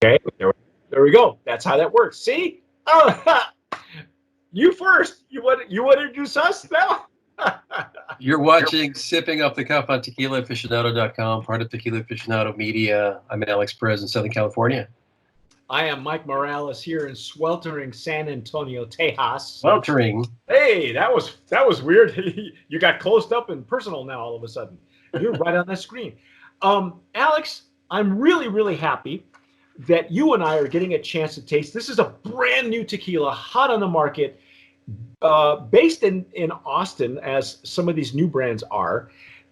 Okay, there we go. That's how that works. See? Oh, you first. You want to introduce us now? You're watching Sipping Off the Cuff on TequilaAficionado.com, part of Tequila Aficionado Media. I'm Alex Perez in Southern California. I am Mike Morales here in sweltering San Antonio, Tejas. Sweltering. Hey, that was weird. You got closed up and personal now all of a sudden. You're right on the screen. Alex, I'm really, really happy that you and I are getting a chance to taste. This is a brand new tequila, hot on the market, based in Austin, as some of these new brands are.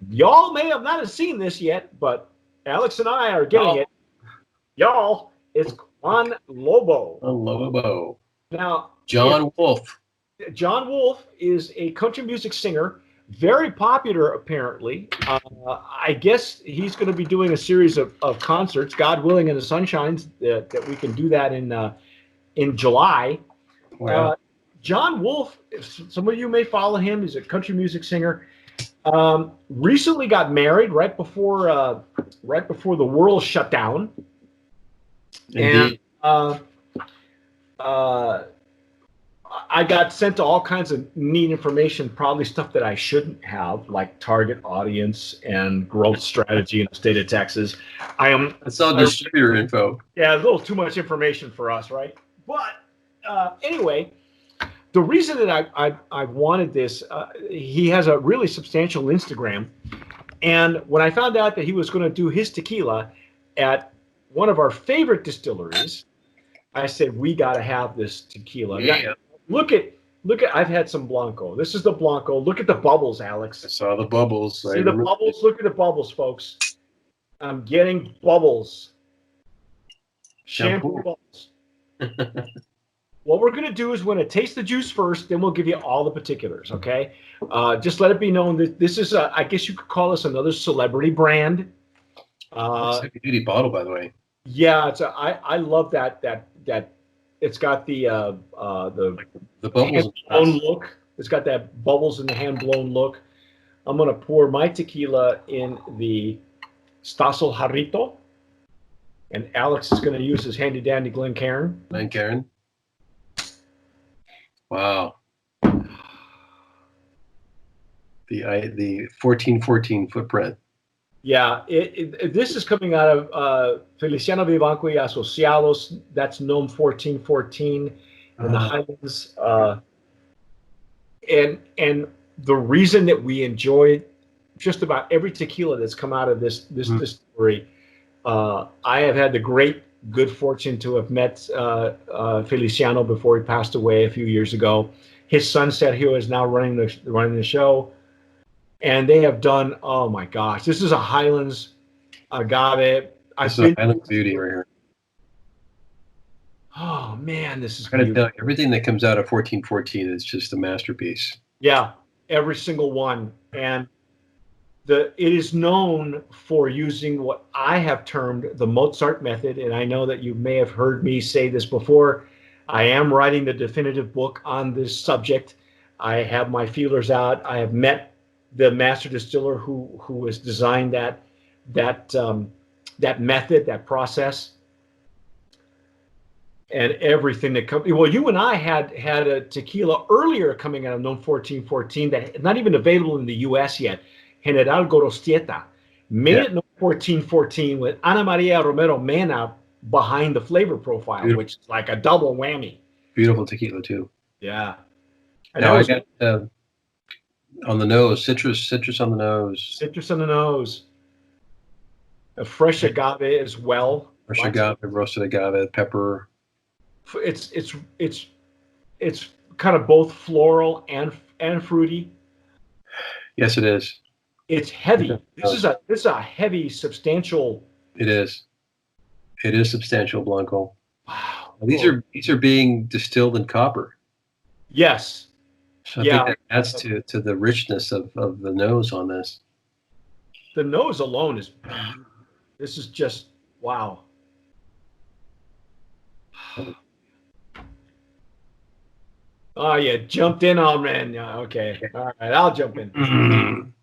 Y'all may have not seen this yet, but Alex and I are getting it. Y'all, it's Juan Lobo. Lobo. Now, John Wolf. John Wolf is a country music singer, very popular apparently. I guess he's going to be doing a series of concerts, God willing, in the sunshines, that we can do that in July. Wow. John Wolf, some of you may follow him. He's a country music singer. Recently got married right before the world shut down. Indeed. And I got sent to all kinds of neat information, probably stuff that I shouldn't have, like target audience and growth strategy in the state of Texas. That's all distributor info. Yeah, a little too much information for us, right? But anyway, the reason that I wanted this, he has a really substantial Instagram. And when I found out that he was going to do his tequila at one of our favorite distilleries, I said, we got to have this tequila. Yeah. Look at, I've had some Blanco. This is the Blanco. Look at the bubbles, Alex. I saw the bubbles. See the bubbles? Look at the bubbles, folks. I'm getting bubbles. Shampoo bubbles. What we're going to do is we're going to taste the juice first, then we'll give you all the particulars, okay? Just let it be known that this is, I guess you could call this another celebrity brand. It's a beauty bottle, by the way. Yeah, I love that it's got the bubbles blown look. It's got that bubbles in the hand blown look. I'm gonna pour my tequila in the Stasel Jarrito, and Alex is gonna use his handy dandy Glencairn. Glencairn. Wow. The 1414 footprint. Yeah, this is coming out of Feliciano Vivanco y Asociados. That's known 1414 in the Highlands. And the reason that we enjoy just about every tequila that's come out of this distillery, I have had the good fortune to have met Feliciano before he passed away a few years ago. His son Sergio is now running the show. And they have done, oh my gosh, this is a Highlands agave. This is a Highlands beauty right here. Oh man, this is beautiful. Everything that comes out of 1414 is just a masterpiece. Yeah, every single one. And it is known for using what I have termed the Mozart method. And I know that you may have heard me say this before. I am writing the definitive book on this subject. I have my feelers out. I have met the master distiller who has designed that method, that process, and everything that comes. Well, you and I had a tequila earlier coming out of known 1414 that not even available in the U.S. yet. General Gorostieta made it known 1414 with Ana Maria Romero Mena behind the flavor profile, which is like a double whammy. Beautiful tequila too. Yeah. Now I got. On the nose, citrus on the nose. Citrus on the nose. A fresh agave as well. Fresh agave, roasted agave, pepper. It's kind of both floral and fruity. Yes, it is. It's heavy. This is a heavy, substantial. It is. It is substantial Blanco. Wow. These are being distilled in copper. Yes. So I think that adds to the richness of the nose on this. The nose alone this is just, wow. Oh, yeah, jumped in on, man. Yeah, okay. All right, I'll jump in.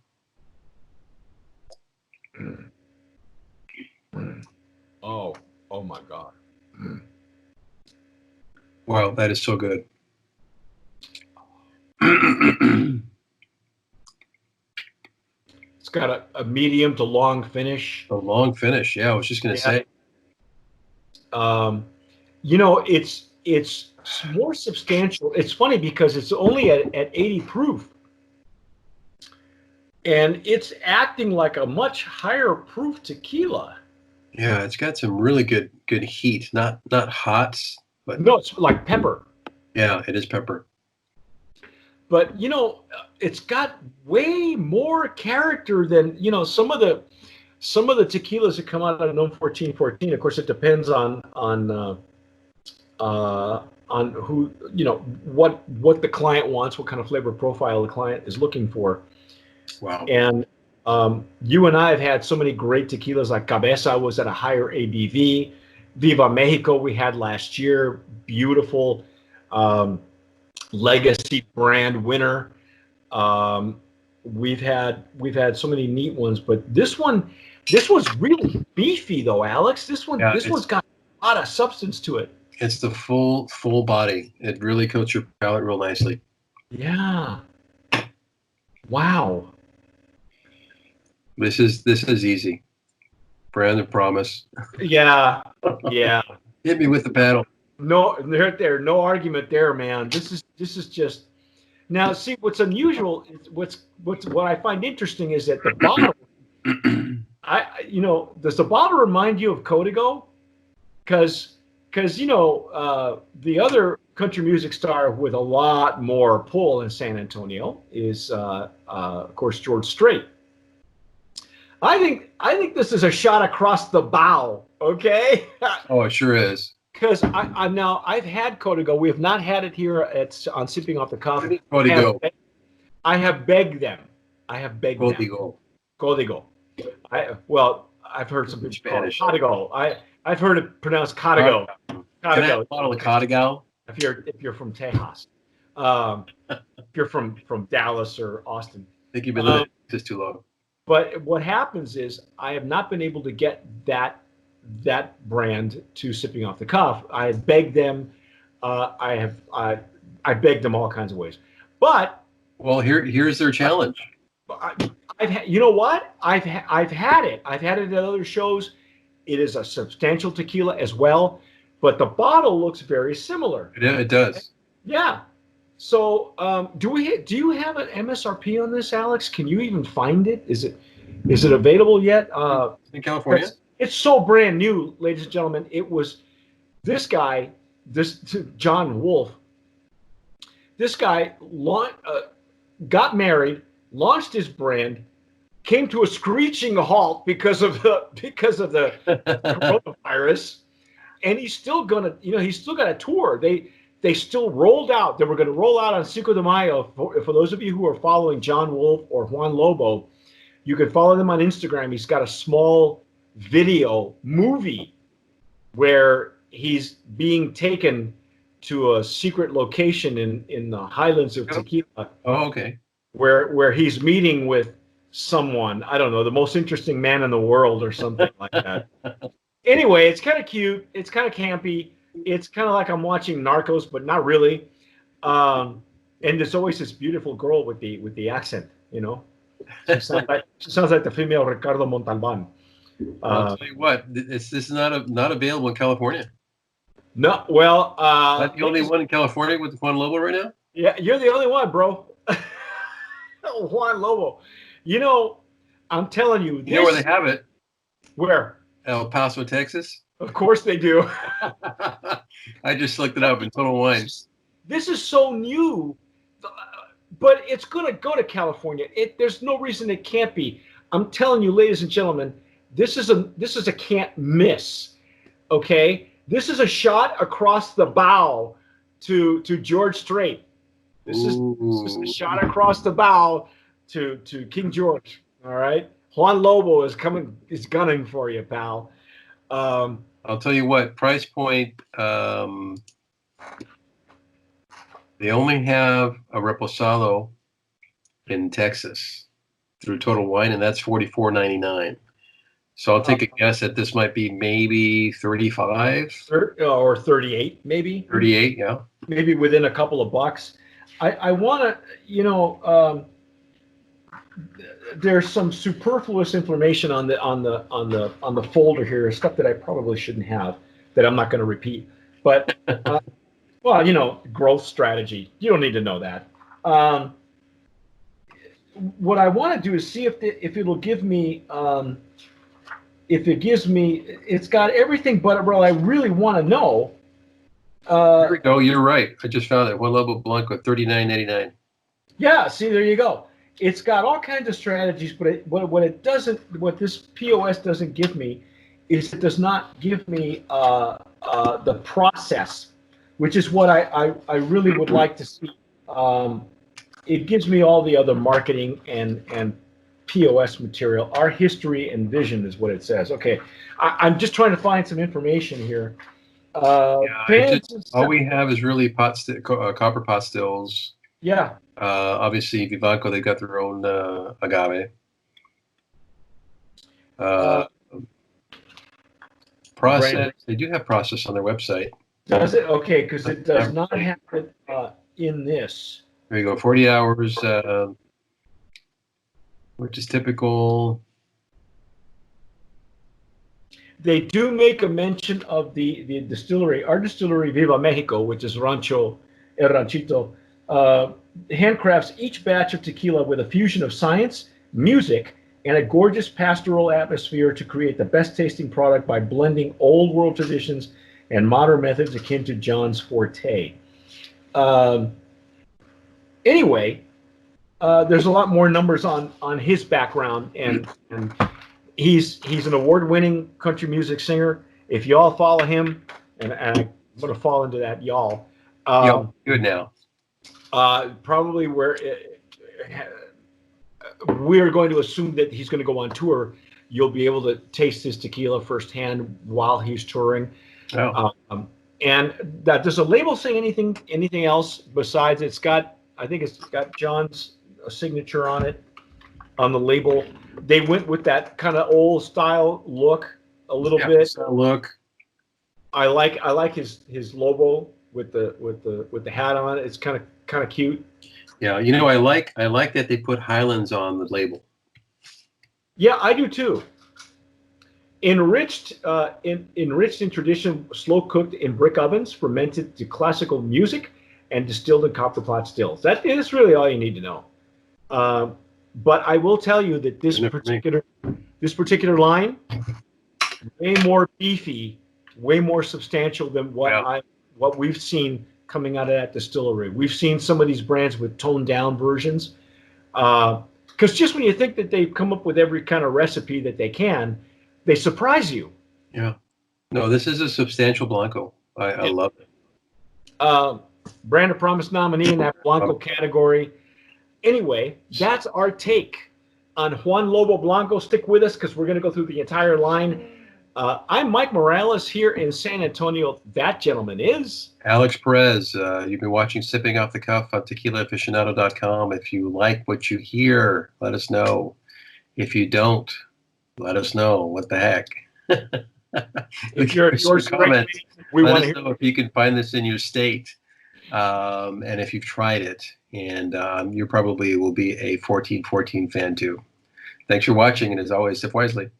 Oh my God. Wow, that is so good. It's got a medium to long finish. A long finish. Yeah, I was just going to say. It's more substantial. It's funny because it's only at 80 proof, and it's acting like a much higher proof tequila. Yeah, it's got some really good heat. Not hots, but no, it's like pepper. Yeah, it is pepper. But it's got way more character than some of the tequilas that come out of NOM 1414. Of course, it depends on who what the client wants, what kind of flavor profile the client is looking for. Wow. And you and I have had so many great tequilas. Like Cabeza was at a higher ABV. Viva Mexico we had last year, beautiful legacy brand winner. We've had so many neat ones, but this one's really beefy though, Alex. This one's got a lot of substance to it. It's the full body. It really coats your palate real nicely. Yeah. Wow. This is easy. Brand of promise. Yeah. Yeah. Hit me with the paddle. No, there. No argument there, man. This is just. Now, see, what's unusual is what I find interesting is that the bottle. Does the bottle remind you of Código? Because the other country music star with a lot more pull in San Antonio is, of course, George Strait. I think this is a shot across the bow. Okay. Oh, it sure is. Because I've had Código. We have not had it here on Sipping Off the Cuff. Código. I have begged them. Código. Código. I've heard some Spanish. Código. I've heard it pronounced Código. Can I have a bottle of Código? If you're from Tejas, if you're from Dallas or Austin. I think you've been living this too long. But what happens is I have not been able to get that brand to Sipping Off the Cuff. I have begged them. I begged them all kinds of ways. But here's their challenge. You know what? I've had it. I've had it at other shows. It is a substantial tequila as well, but the bottle looks very similar. It does. Yeah. So, do you have an MSRP on this, Alex? Can you even find it? Is it available yet? In California? It's so brand new, ladies and gentlemen. It was this guy, John Wolf. This guy got married, launched his brand, came to a screeching halt because of the coronavirus, and he's still got a tour. They still rolled out. They were going to roll out on Cinco de Mayo. For those of you who are following John Wolf or Juan Lobo, you can follow them on Instagram. He's got a small video movie where he's being taken to a secret location in the highlands of Tequila. Oh, okay. Where he's meeting with someone, I don't know, the most interesting man in the world or something like that. Anyway, it's kind of cute. It's kind of campy. It's kind of like I'm watching Narcos, but not really. And there's always this beautiful girl with the accent, She sounds like the female Ricardo Montalban. I'll tell you what, this is not available in California. No, well, that's the only one in California with Juan Lobo right now. Yeah, you're the only one, bro. Juan Lobo. I'm telling you. You know where they have it? Where? El Paso, Texas. Of course they do. I just looked it up in Total Wine. This is so new, but it's going to go to California. There's no reason it can't be. I'm telling you, ladies and gentlemen, this is a can't miss. Okay, this is a shot across the bow to George Strait. This is a shot across the bow to King George. All right, Juan Lobo is gunning for you, pal. I'll tell you what, price point. They only have a Reposado in Texas through Total Wine, and that's $44.99. So I'll take a guess that this might be maybe 35. Or 38, maybe. 38, yeah. Maybe within a couple of bucks. I want to, there's some superfluous information on the folder here, stuff that I probably shouldn't have, that I'm not going to repeat. But well, growth strategy. You don't need to know that. What I want to do is see if it'll give me. If it gives me, it's got everything but what I really want to know. Here we go. You're right. I just found it. Juan Lobo Blanco, $39.99. Yeah. See, there you go. It's got all kinds of strategies, but what this POS doesn't give me is it does not give me the process, which is what I really would like to see. It gives me all the other marketing and POS material. Our history and vision is what it says. Okay, I'm just trying to find some information here. All we have is really copper pot stills. Yeah. Obviously, Vivanco, they've got their own agave. Process. They do have process on their website. Does it? Okay, because it does not have it in this. There you go. 40 hours. Which is typical. They do make a mention of the distillery, our distillery Viva Mexico, which is El Ranchito, handcrafts each batch of tequila with a fusion of science, music, and a gorgeous pastoral atmosphere to create the best tasting product by blending old world traditions and modern methods akin to John's forte. Anyway, there's a lot more numbers on his background, and he's an award-winning country music singer. If y'all follow him, and I'm going to fall into that y'all. Good now. Probably we're going to assume that he's going to go on tour. You'll be able to taste his tequila firsthand while he's touring. Oh. And that does a label say anything else besides I think it's got John's signature on it, on the label. They went with that kind of old style look a little bit. Look. I like his Lobo with the hat on it. It's kind of cute. Yeah, I like that they put Highlands on the label. Yeah, I do too. Enriched in tradition, slow cooked in brick ovens, fermented to classical music, and distilled in copper pot stills. That is really all you need to know. But I will tell you that this particular line, way more beefy, way more substantial than what we've seen coming out of that distillery. We've seen some of these brands with toned down versions. Because just when you think that they've come up with every kind of recipe that they can, they surprise you. Yeah. No, this is a substantial Blanco. I love it. Brand of Promise nominee in that Blanco category. Anyway, that's our take on Juan Lobo Blanco. Stick with us because we're going to go through the entire line. I'm Mike Morales here in San Antonio. That gentleman is Alex Perez. You've been watching Sipping Off the Cuff on TequilaAficionado.com. If you like what you hear, let us know. If you don't, let us know. What the heck? If you're comment, let us know if you can find this in your state, and if you've tried it. And you probably will be a 1414 fan too. Thanks for watching, and as always, sip wisely.